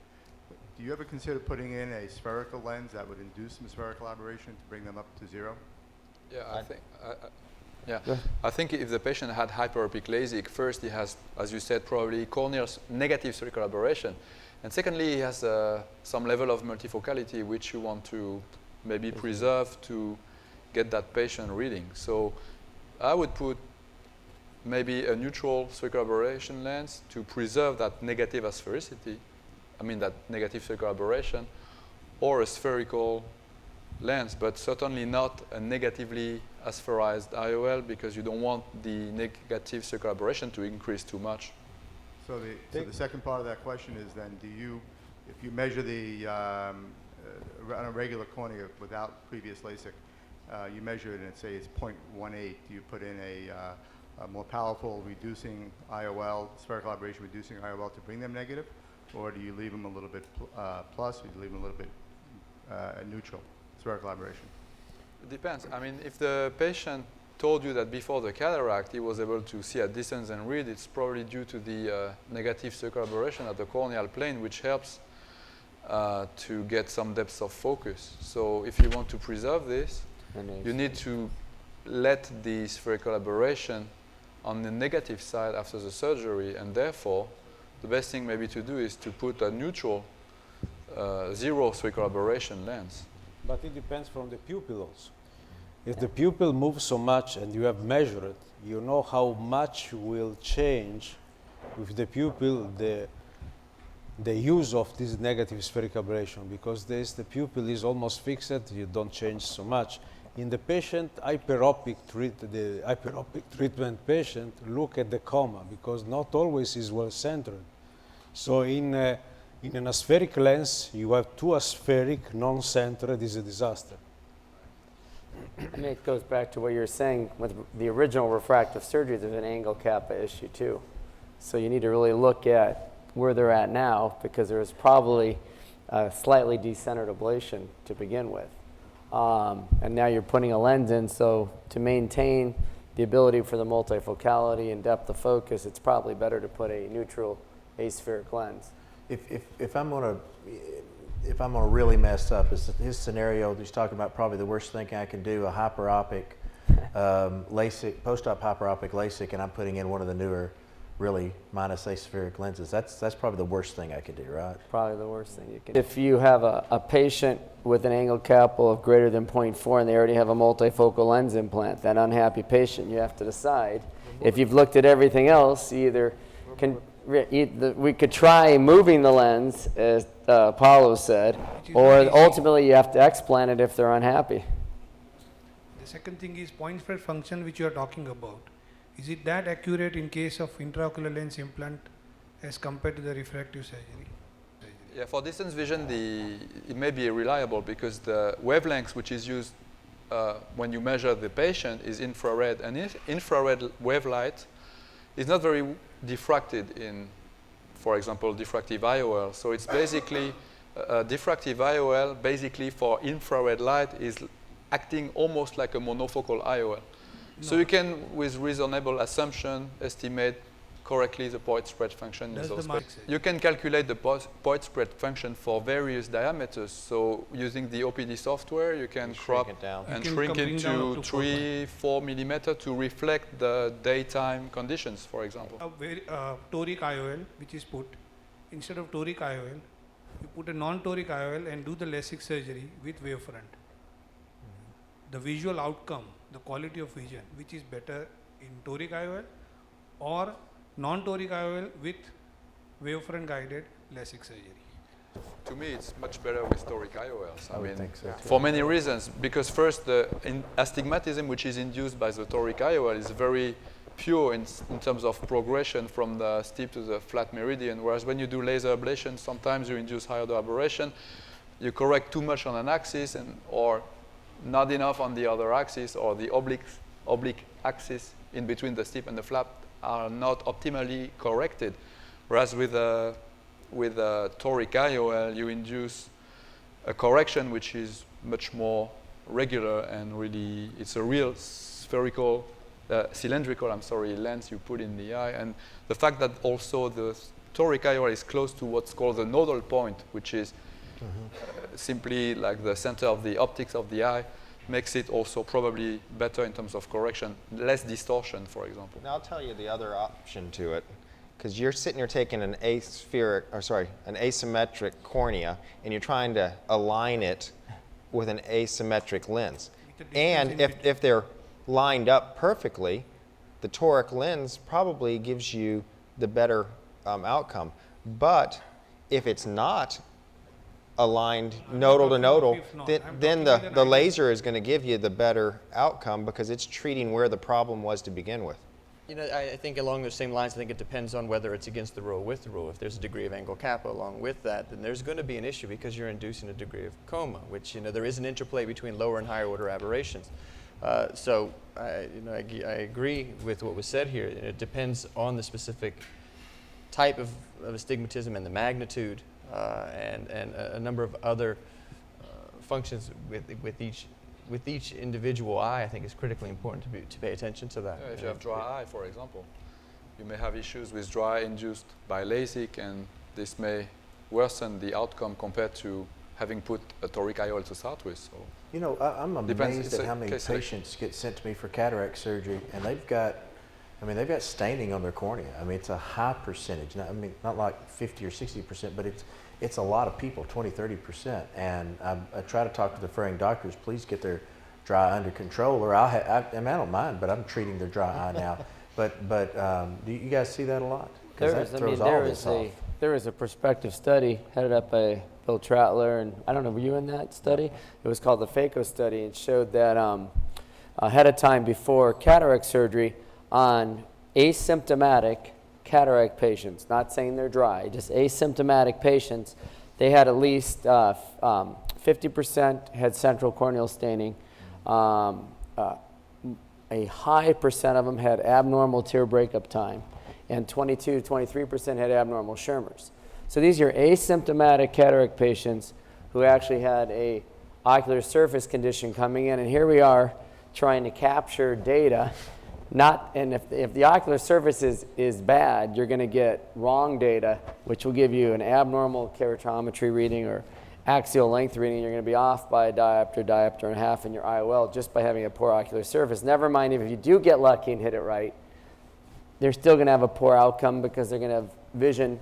do you ever consider putting in a spherical lens that would induce some spherical aberration to bring them up to zero? Yeah, I think if the patient had hyperopic LASIK, first he has, as you said, probably corneal negative spherical aberration. And secondly, he has some level of multifocality which you want to maybe preserve to get that patient reading. So I would put maybe a neutral spherical aberration lens to preserve that negative asphericity, that negative spherical aberration, or a spherical lens, but certainly not a negatively aspherized IOL, because you don't want the negative spherical aberration to increase too much. So the second part of that question is then, if you measure the on a regular cornea without previous LASIK, you measure it and say it's 0.18, do you put in a more powerful reducing IOL, spherical aberration reducing IOL to bring them negative, or do you leave them a little bit plus, or do you leave them a little bit neutral spherical aberration? It depends. If the patient told you that before the cataract he was able to see at distance and read, it's probably due to the negative spherical aberration at the corneal plane, which helps to get some depth of focus. So if you want to preserve this, you need to let the spherical aberration on the negative side after the surgery, and therefore the best thing maybe to do is to put a neutral zero spherical aberration lens. But it depends from the pupil also. If the pupil moves so much and you have measured it, you know how much will change with the pupil the use of this negative spherical aberration, because the pupil is almost fixed, you don't change so much. In the patient, hyperopic treatment patient, look at the coma, because not always is well centered. So in an aspheric lens, you have too aspheric, non-centered, is a disaster. It goes back to what you were saying with the original refractive surgery. There's an angle kappa issue too. So you need to really look at where they're at now, because there was probably a slightly decentered ablation to begin with. And now you're putting a lens in, so to maintain the ability for the multifocality and depth of focus, it's probably better to put a neutral aspheric lens. If I'm gonna really mess up, is his scenario he's talking about probably the worst thing I can do, a hyperopic LASIK, post-op hyperopic LASIK, and I'm putting in one of the newer, really minus aspheric lenses. That's probably the worst thing I could do, right? Probably the worst thing you can do. If you have a patient with an angle kappa of greater than 0.4 and they already have a multifocal lens implant, that unhappy patient, you have to decide. If you've looked at everything else, we could try moving the lens, as Paulo said, or ultimately you have to explant it if they're unhappy. The second thing is point spread function, which you are talking about. Is it that accurate in case of intraocular lens implant as compared to the refractive surgery? Yeah, for distance vision, it may be reliable because the wavelengths which is used when you measure the patient is infrared, and infrared wavelight is not very diffracted in, for example, diffractive IOL. So it's basically diffractive IOL basically for infrared light is acting almost like a monofocal IOL. So you can, with reasonable assumption, estimate correctly the point spread function in those spaces. You can calculate the point spread function for various diameters. So using the OPD software, you can crop it down and shrink it to 3-4 millimeter to reflect the daytime conditions, for example. Toric IOL, which is put, instead of toric IOL, you put a non-toric IOL and do the LASIK surgery with Wavefront. The visual outcome, the quality of vision, which is better in toric IOL or non-toric IOL with Wavefront guided LASIK surgery. To me, it's much better with toric IOLs. I mean, so for many reasons. Because first, the astigmatism which is induced by the toric IOL is very pure in terms of progression from the steep to the flat meridian. Whereas when you do laser ablation, sometimes you induce higher aberration. You correct too much on an axis or not enough on the other axis, or the oblique axis in between the steep and the flat are not optimally corrected. Whereas with a toric IOL, you induce a correction which is much more regular, and really it's a real cylindrical lens you put in the eye. And the fact that also the toric IOL is close to what's called the nodal point, which is simply like the center of the optics of the eye, makes it also probably better in terms of correction, less distortion, for example. Now I'll tell you the other option to it, because you're sitting here taking an asymmetric cornea, and you're trying to align it with an asymmetric lens. And if they're lined up perfectly, the toric lens probably gives you the better outcome. But if it's not aligned nodal to nodal, then the laser is going to give you the better outcome because it's treating where the problem was to begin with. You know, I think along those same lines, I think it depends on whether it's against the rule or with the rule. If there's a degree of angle kappa along with that, then there's going to be an issue because you're inducing a degree of coma, which, you know, there is an interplay between lower and higher order aberrations. So I agree with what was said here. It depends on the specific type of astigmatism and the magnitude and a number of other functions with each individual eye. I think is critically important to pay attention to that. Yeah, if you have dry eye, for example, you may have issues with dry eye induced by LASIK, and this may worsen the outcome compared to having put a toric IOL to start with. So you know, I'm amazed at how many patients get sent to me for cataract surgery, and they've got staining on their cornea. I mean, it's a high percentage. Not like 50 or 60%, but it's a lot of people, 20, 30%. And I try to talk to the referring doctors, please get their dry eye under control, or I don't mind, but I'm treating their dry eye now. But do you guys see that a lot? There was a prospective study headed up by Bill Trattler, and I don't know, were you in that study? It was called the FACO study. It showed that ahead of time before cataract surgery on asymptomatic cataract patients, not saying they're dry, just asymptomatic patients, they had at least 50% had central corneal staining. A high percent of them had abnormal tear breakup time, and 22 to 23% had abnormal Schirmers. So these are asymptomatic cataract patients who actually had a ocular surface condition coming in, and here we are trying to capture data. And if the ocular surface is bad, you're going to get wrong data, which will give you an abnormal keratometry reading or axial length reading. You're going to be off by a diopter and a half in your IOL just by having a poor ocular surface. Never mind if you do get lucky and hit it right, they're still going to have a poor outcome because they're going to have vision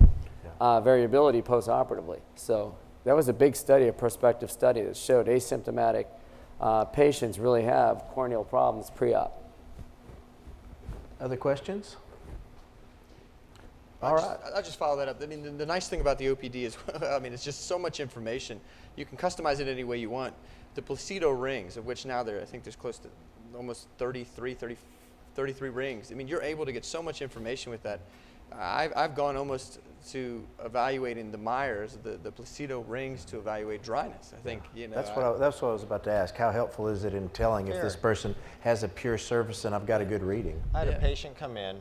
variability post-operatively. So that was a big study, a prospective study that showed asymptomatic patients really have corneal problems pre-op. Other questions? All right. I'll just follow that up. I mean, the nice thing about the OPD is, I mean, it's just so much information. You can customize it any way you want. The Placido rings, of which now I think there's close to almost 33 rings. I mean, you're able to get so much information with that. I've gone almost to evaluating the Myers, the Placido rings to evaluate dryness. I think, you know. That's what I was about to ask. How helpful is it in telling if this person has a pure surface and I've got a good reading? I had a patient come in,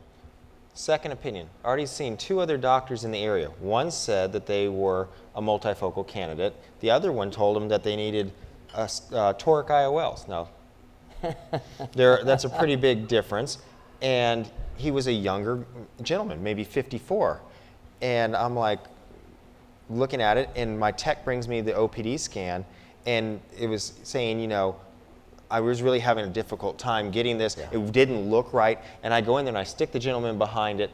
second opinion. Already seen 2 other doctors in the area. One said that they were a multifocal candidate. The other one told them that they needed toric IOLs. Now, that's a pretty big difference. And he was a younger gentleman, maybe 54. And I'm like looking at it, and my tech brings me the OPD scan, and it was saying, you know, I was really having a difficult time getting this. Yeah. It didn't look right. And I go in there and I stick the gentleman behind it,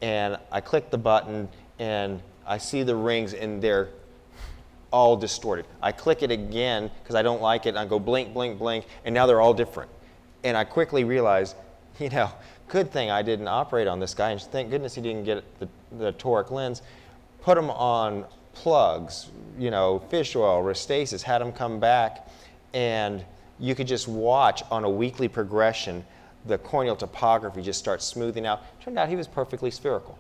and I click the button, and I see the rings, and they're all distorted. I click it again because I don't like it, and I go blink, blink, blink, and now they're all different. And I quickly realized, you know, good thing I didn't operate on this guy, and thank goodness he didn't get the toric lens. Put him on plugs, you know, fish oil, Restasis, had him come back, and you could just watch on a weekly progression the corneal topography just start smoothing out. Turned out he was perfectly spherical,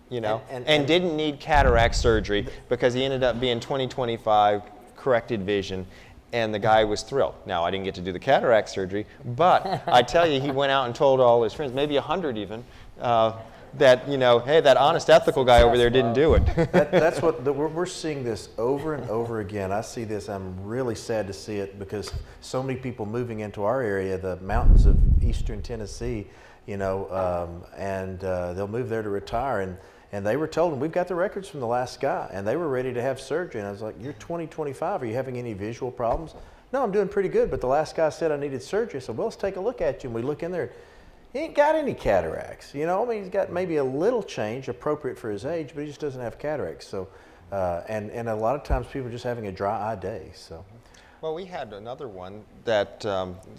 you know, and didn't need cataract surgery because he ended up being 20/25 corrected vision. And the guy was thrilled. Now, I didn't get to do the cataract surgery, but I tell you, he went out and told all his friends, maybe 100 even, that, you know, hey, that honest, ethical guy over there didn't do it. That's what we're seeing this over and over again. I see this. I'm really sad to see it because so many people moving into our area, the mountains of eastern Tennessee, you know, and they'll move there to retire. And they were told, and we've got the records from the last guy, and they were ready to have surgery. And I was like, you're 20/25, are you having any visual problems? No, I'm doing pretty good, but the last guy said I needed surgery. I said, well, let's take a look at you. And we look in there, he ain't got any cataracts. You know, I mean, he's got maybe a little change appropriate for his age, but he just doesn't have cataracts. So, and a lot of times people are just having a dry eye day, so. Well, we had another one that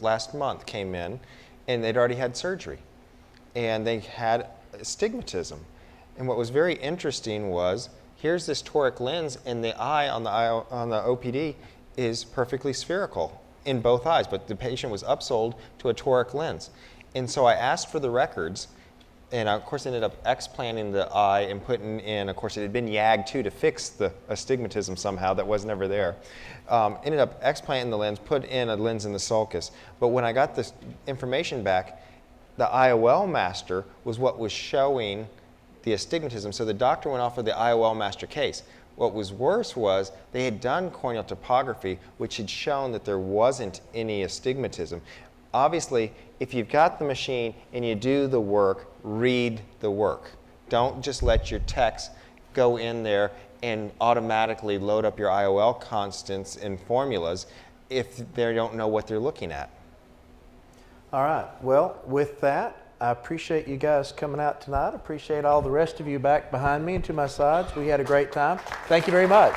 last month came in, and they'd already had surgery, and they had astigmatism. And what was very interesting was, here's this toric lens, and the eye on the OPD is perfectly spherical in both eyes, but the patient was upsold to a toric lens. And so I asked for the records, and I, of course, ended up explanting the eye and putting in, of course, it had been yagged too to fix the astigmatism somehow that was never there. Ended up explanting the lens, put in a lens in the sulcus. But when I got this information back, the IOL master was what was showing the astigmatism, so the doctor went off of the IOL master case. What was worse was they had done corneal topography, which had shown that there wasn't any astigmatism. Obviously, if you've got the machine and you do the work, read the work. Don't just let your techs go in there and automatically load up your IOL constants and formulas if they don't know what they're looking at. All right, well, with that, I appreciate you guys coming out tonight. I appreciate all the rest of you back behind me and to my sides. We had a great time. Thank you very much.